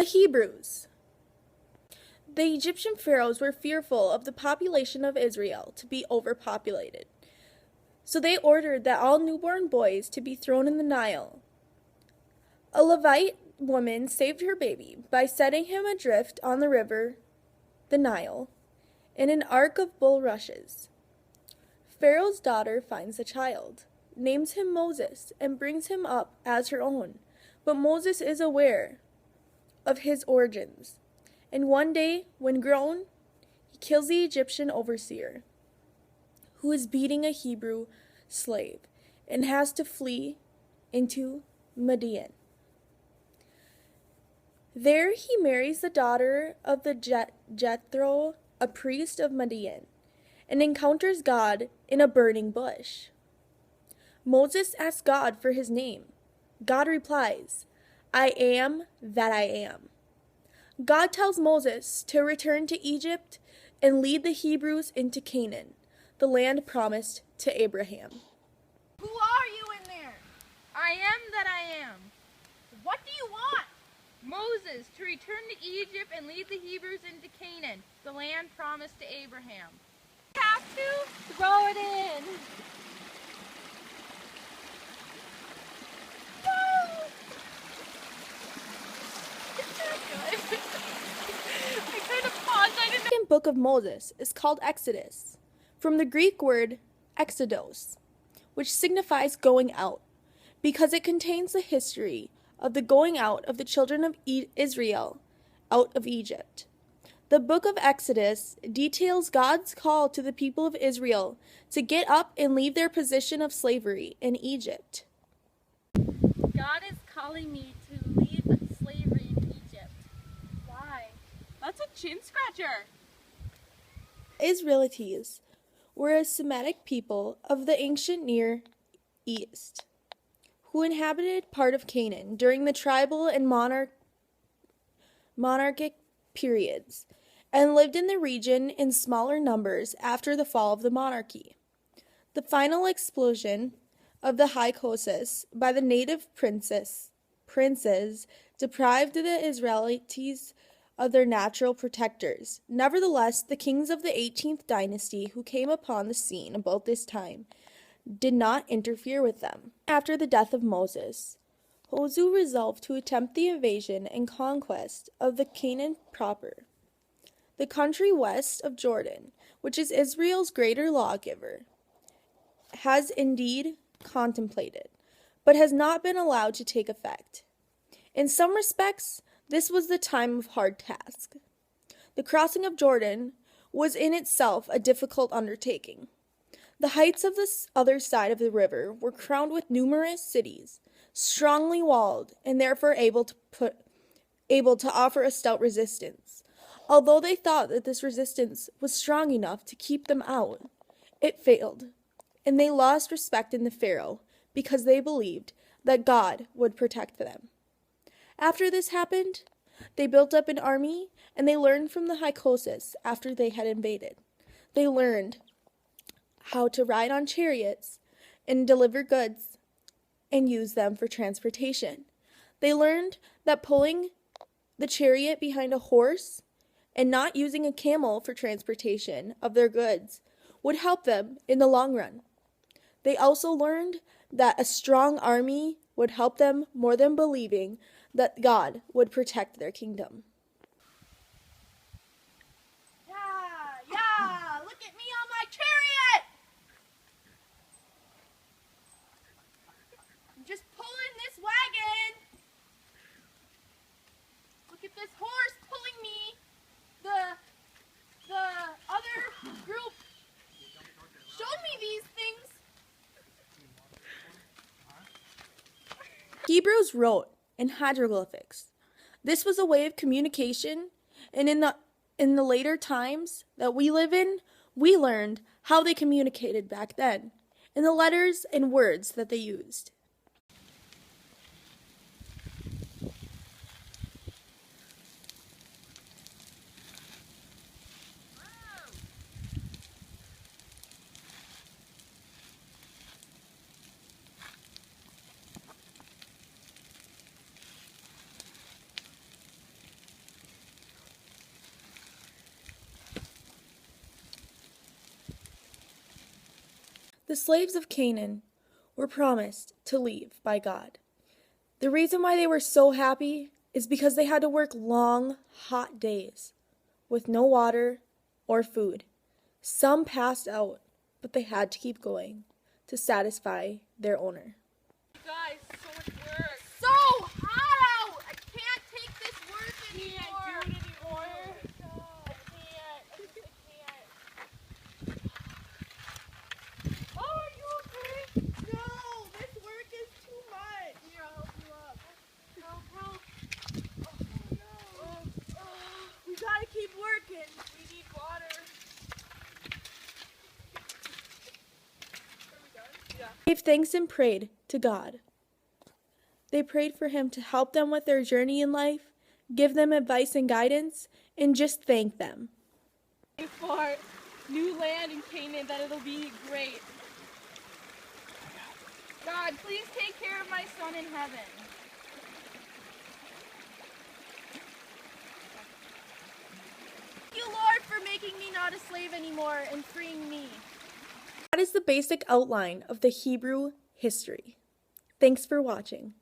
The Hebrews. The Egyptian pharaohs were fearful of the population of Israel to be overpopulated, so they ordered that all newborn boys to be thrown in the Nile. A Levite woman saved her baby by setting him adrift on the river, the Nile, in an ark of bulrushes. Pharaoh's daughter finds the child, names him Moses, and brings him up as her own. But Moses is aware of his origins, and one day, when grown, he kills the Egyptian overseer, who is beating a Hebrew slave, and has to flee into Midian. There he marries the daughter of the Jethro, a priest of Midian, and encounters God in a burning bush. Moses asks God for his name. God replies, "I am that I am." God tells Moses to return to Egypt and lead the Hebrews into Canaan, the land promised to Abraham. Who are you in there? I am that I am. What do you want? Moses, to return to Egypt and lead the Hebrews into Canaan, the land promised to Abraham. Have to? Throw it in. No! It's not good. I kind of paused. I didn't know. The second book of Moses is called Exodus, from the Greek word exodos, which signifies going out, because it contains the history of the going out of the children of Israel out of Egypt. The book of Exodus details God's call to the people of Israel to get up and leave their position of slavery in Egypt. God is calling me to leave slavery in Egypt. Why? That's a chin scratcher. Israelites were a Semitic people of the ancient Near East, who inhabited part of Canaan during the tribal and monarchic periods, and lived in the region in smaller numbers after the fall of the monarchy. The final expulsion of the Hyksos by the native princes deprived the Israelites of their natural protectors. Nevertheless, the kings of the 18th dynasty who came upon the scene about this time did not interfere with them. After the death of Moses, Joshua resolved to attempt the invasion and conquest of the Canaan proper, the country west of Jordan, which is Israel's greater lawgiver, has indeed contemplated, but has not been allowed to take effect. In some respects, this was the time of hard task. The crossing of Jordan was in itself a difficult undertaking. The heights of the other side of the river were crowned with numerous cities, strongly walled, and therefore able to offer a stout resistance. Although they thought that this resistance was strong enough to keep them out, it failed, and they lost respect in the Pharaoh because they believed that God would protect them. After this happened, they built up an army, and they learned from the Hyksos after they had invaded. They learned how to ride on chariots and deliver goods and use them for transportation. They learned that pulling the chariot behind a horse and not using a camel for transportation of their goods would help them in the long run. They also learned that a strong army would help them more than believing that God would protect their kingdom. Yeah, look at me on my chariot! I'm just pulling this wagon. Look at this horse pulling me. The other group showed me these things. Hebrews wrote in hieroglyphics. This was a way of communication, and in the later times that we live in, we learned how they communicated back then, in the letters and words that they used. The slaves of Canaan were promised to leave by God. The reason why they were so happy is because they had to work long, hot days with no water or food. Some passed out, but they had to keep going to satisfy their owner. Guys, so much work. So hot out! I can't take this work anymore. Oh, are you okay? No, this work is too much. Here, I'll help you up. Help. Oh, no. We gotta keep working. We need water. Are we done? Yeah. They gave thanks and prayed to God. They prayed for him to help them with their journey in life, give them advice and guidance, and just thank them. For new land in Canaan, that it'll be great. God, please take care of my son in heaven. Thank you, Lord, for making me not a slave anymore and freeing me. That is the basic outline of the Hebrew history. Thanks for watching.